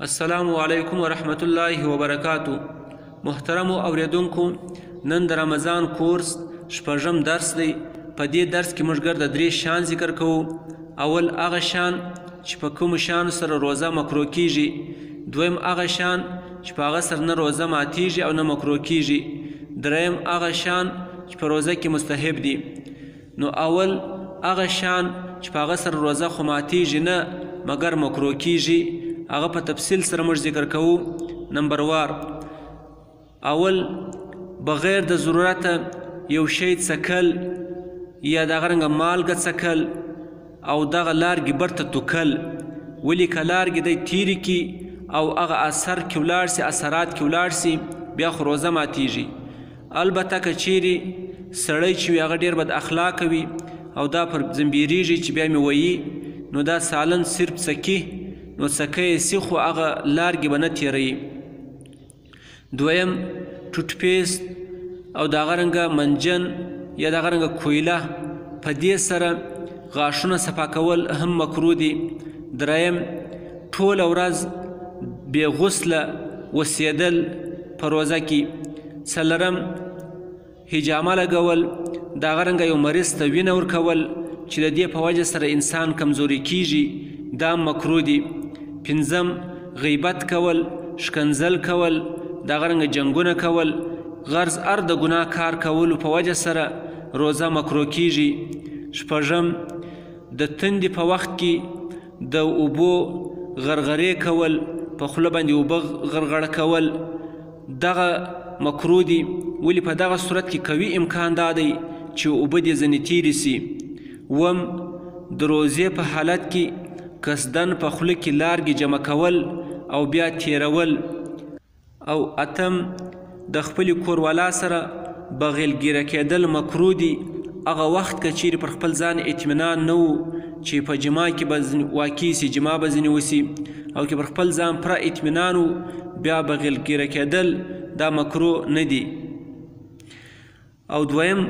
السلام علیکم ورحمت الله وبرکاتو. محترمو اوریدونکو، نن د رمضان کورس شپږم درس دی. په دې درس کې موږ ګرد درې شان ذکر کوو. اول هغه شان چې په کومو شانو سره روزه مکروه کیږي، دویم هغه شان چې په هغه سره نه روزه ماتیږي او نه مکروه کیږي، دریم هغه شان چې په روزه کې مستحب دی. نو اول هغه شان چې په هغه سره روزه خو ماتیږي نه مګر مکروه کیږي، هغه په تفصیل سره موږ ذکر کوو. نمبر وار، اول بغیر د ضرورت یو شی څکل یا دغه رنګه مالګه څکل او دغه لارګې برته توکل، ولې که لارګې دی تیرې کي او هغه اثر کې ولاړ سي، اثرات کې ولاړ سي، بیا خو روزه ماتیږي. البته که چیرې سړی چې وي هغه ډېر بد اخلاقه وي او دا پر زنبیریږي چې بیا مې ویي، نو دا سالن صرف څکي، نو څکه یې سي خو هغه لارګې به نه تیروي. دویم ټوټ پیسټ او دغه رنګه منجن یا دغه رنګه کویله، په دې سره غاښونه صفا کول هم مکروه دي. دریم ټوله ورځ بې غسله اوسېدل په روزه کې. څلرم حجامه لګول، دغه رنګه یو مریض ته وینه ورکول چې د دې په وجه سره انسان کمزوري کیږي، دا مکروه دي. پنځم غیبت کول، شکنځل کول، دغه رنګه جنګونه کول، غرض هر د ګناه کار کولو په وجه سره روزه مکروه کیږي. شپږم د تندې په وخت کې د اوبو غرغرې کول، په خوله باندې اوبه غرغړه کول، دغه مکروه دي، ولې په دغه صورت کې قوي امکان دا دی چې اوبه دې ځینې تیرې سي. اووم د روزې په حالت کې قصدن په خوله کې لارګې جمع کول او بیا تیرول. او اتم د خپلې کوروالا سره بغیلګیره کېدل مکروه دي، هغه وخت که چیرې پر خپل ځان اطمینان نه و چې په جما کې به واقع سي، جما به ځینې وسي، او که پر خپل ځان پوره اطمینان و بیا بغیلګیره کېدل دا مکروه نه دي. او دویم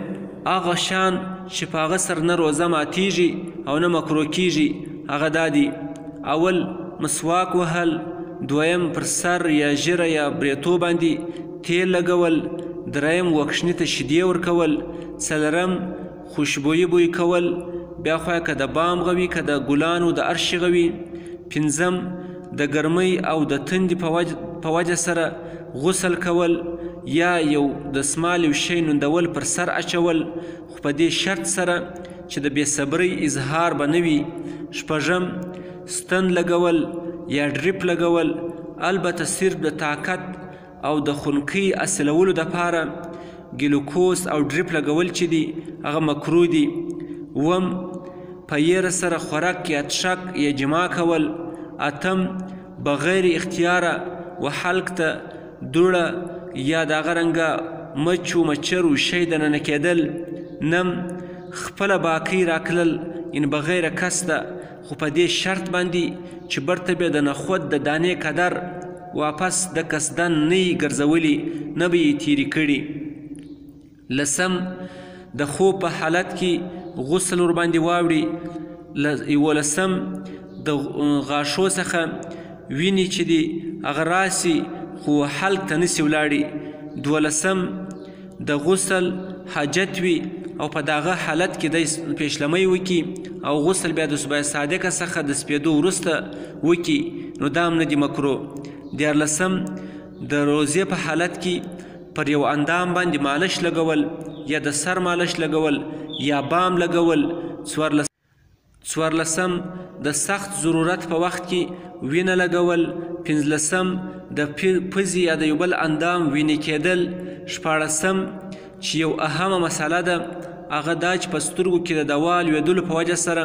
هغه شان چې په هغه سره نه روزه ماتیږي او نه مکروه کیږي، هغه دا دی: اول مسواک وهل، دویم پر سر یا ژیره یا بریتو باندې تیل لګول، دریم وکشنې ته شیدې ورکول، څلرم خوشبویي بوی کول، بیا خو که د بام غوي که د ګلانو د ارشي غوي، پنځم د ګرمۍ او د تندې په وجه سره غسل کول یا یو د سمال یو شی نوندول پر سر اچول، خو په دې شرط سره چې د بې صبرۍ اظهار به نه وي. شپږم ستن لګول یا ډریپ لګول، البته صرف د طاقت او د خنکۍ اصلولو دپاره ګلوکوز او ډریپ لګول چې دي هغه مکروه دي. اووم په یره سره خوراک یا څښاک یا جما کول. اتم بغیر اختیاره و حلق ته دوړه یا دغه رنګه مچ و مچر و شی دننه کېدل. نم خپله باقی راکلل، یعنې بغیر قصده، خو په دې شرط باندې چې برته به د نخود د دانې قدر واپس د قصدن نه یې ګرځولي، نه به یې تیرې کړي. لسم د خوب په حالت کې غسل ورباندې واوړي. یولسم د غاښو څخه وینې چې دي هغه راسي خو حلق ته نسي ولاړي. دولسم د غسل حاجت وي او په دغه حالت کې د پیشلمۍ وکړي او غسل بیا د صبح صادقه څخه د سپېدو وروسته وکړي، نو دا هم نه دي مکروه. دیارلسم د روزې په حالت کې پر یو اندام باندې مالش لګول یا د سر مالش لګول یا بام لګول. څوارلسم د سخت ضرورت په وخت کې وینه لګول. پنځلسم د پزې یا د یو بل اندام وینې کېدل. شپاړسم چې یو اهمه مسله ده، هغه دا چې په سترګو کې د دوا لوېدلو په وجه سره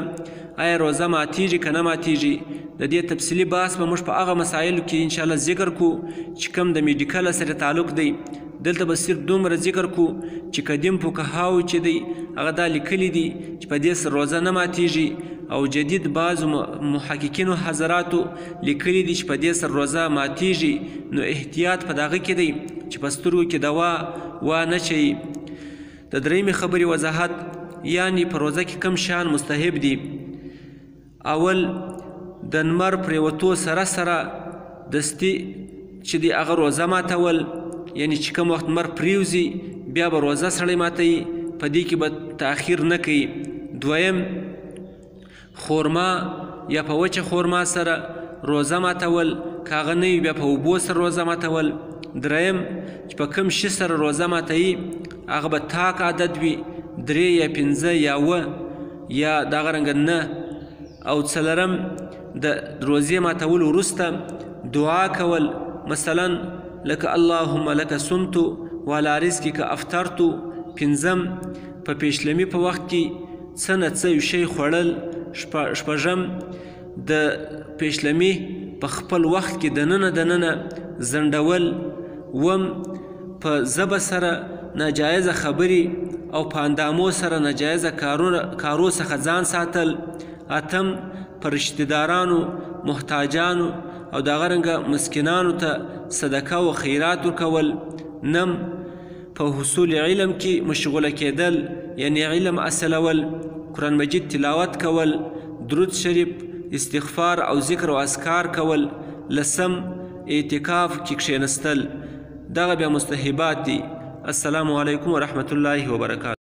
آیا روزه ماتیږي که نه ماتیږي. د دې تفصیلي بحث به موږ په هغه مسایلو کې انشاءالله ذکر کړو چې کوم د میډیکل سره تعلق دی. دلته به صرف دومره ذکر کړو چې قدیم فقهاو چې دی هغه دا لیکلي دي چې په دې سره روزه نه ماتیږي، او جدید بعضو محققینو حضراتو لیکلي دي چې په دې سره روزه ماتیږي. نو احتیاط په دغه کې دی چې په سترګو کې دوا وانه چوي. د درېیمې خبرې وضاحت، یعنی په روزه کې کم شیان مستحب دي. اول د لمر پرېوتو سره سره دستي چې دی هغه روزه ماتول، یعنی چې کوم وخت لمر پریوځي بیا به روزه سړی ماتوي، په دې کې به تاخیر نه کوي. دویم خورما یا په وچه خورما سره روزه ماتول، که هغه نه وي بیا په اوبو سره روزه ماتول. دریم چې په کوم شي سره روزه ماتوي هغه به تاک عدد وي، 3 یا 5 یا 9 یا دغه رنګه نه. او څلورم د روزې ماتولو وروسته دعا کول، مثلا لکه اللهم لک صمت وعلى رزقک افطرت. پنځم په پیشلمي په وخت کې څه نه څه یو شی خوړل. شپږم د پیشلمي په خپل وخت کې دننه زنډول. اووم په ژبه سره ناجایزه خبرې او په اندامو سره ناجایزه کارو څخه ځان ساتل. اتم په رشتهدارانو، محتاجانو او دغه رنګه مسکینانو ته صدقه و خیرات ورکول. نم په حصول علم کې مشغوله کېدل، یعنی علم اصلول، قرآن مجید تلاوت کول، درود شریف، استغفار او ذکر و اذکار کول. لسم اعتکاف کې کښېنستل. دغه بیا مستحبات دي. السلام علیکم ورحمة الله وبرکاته.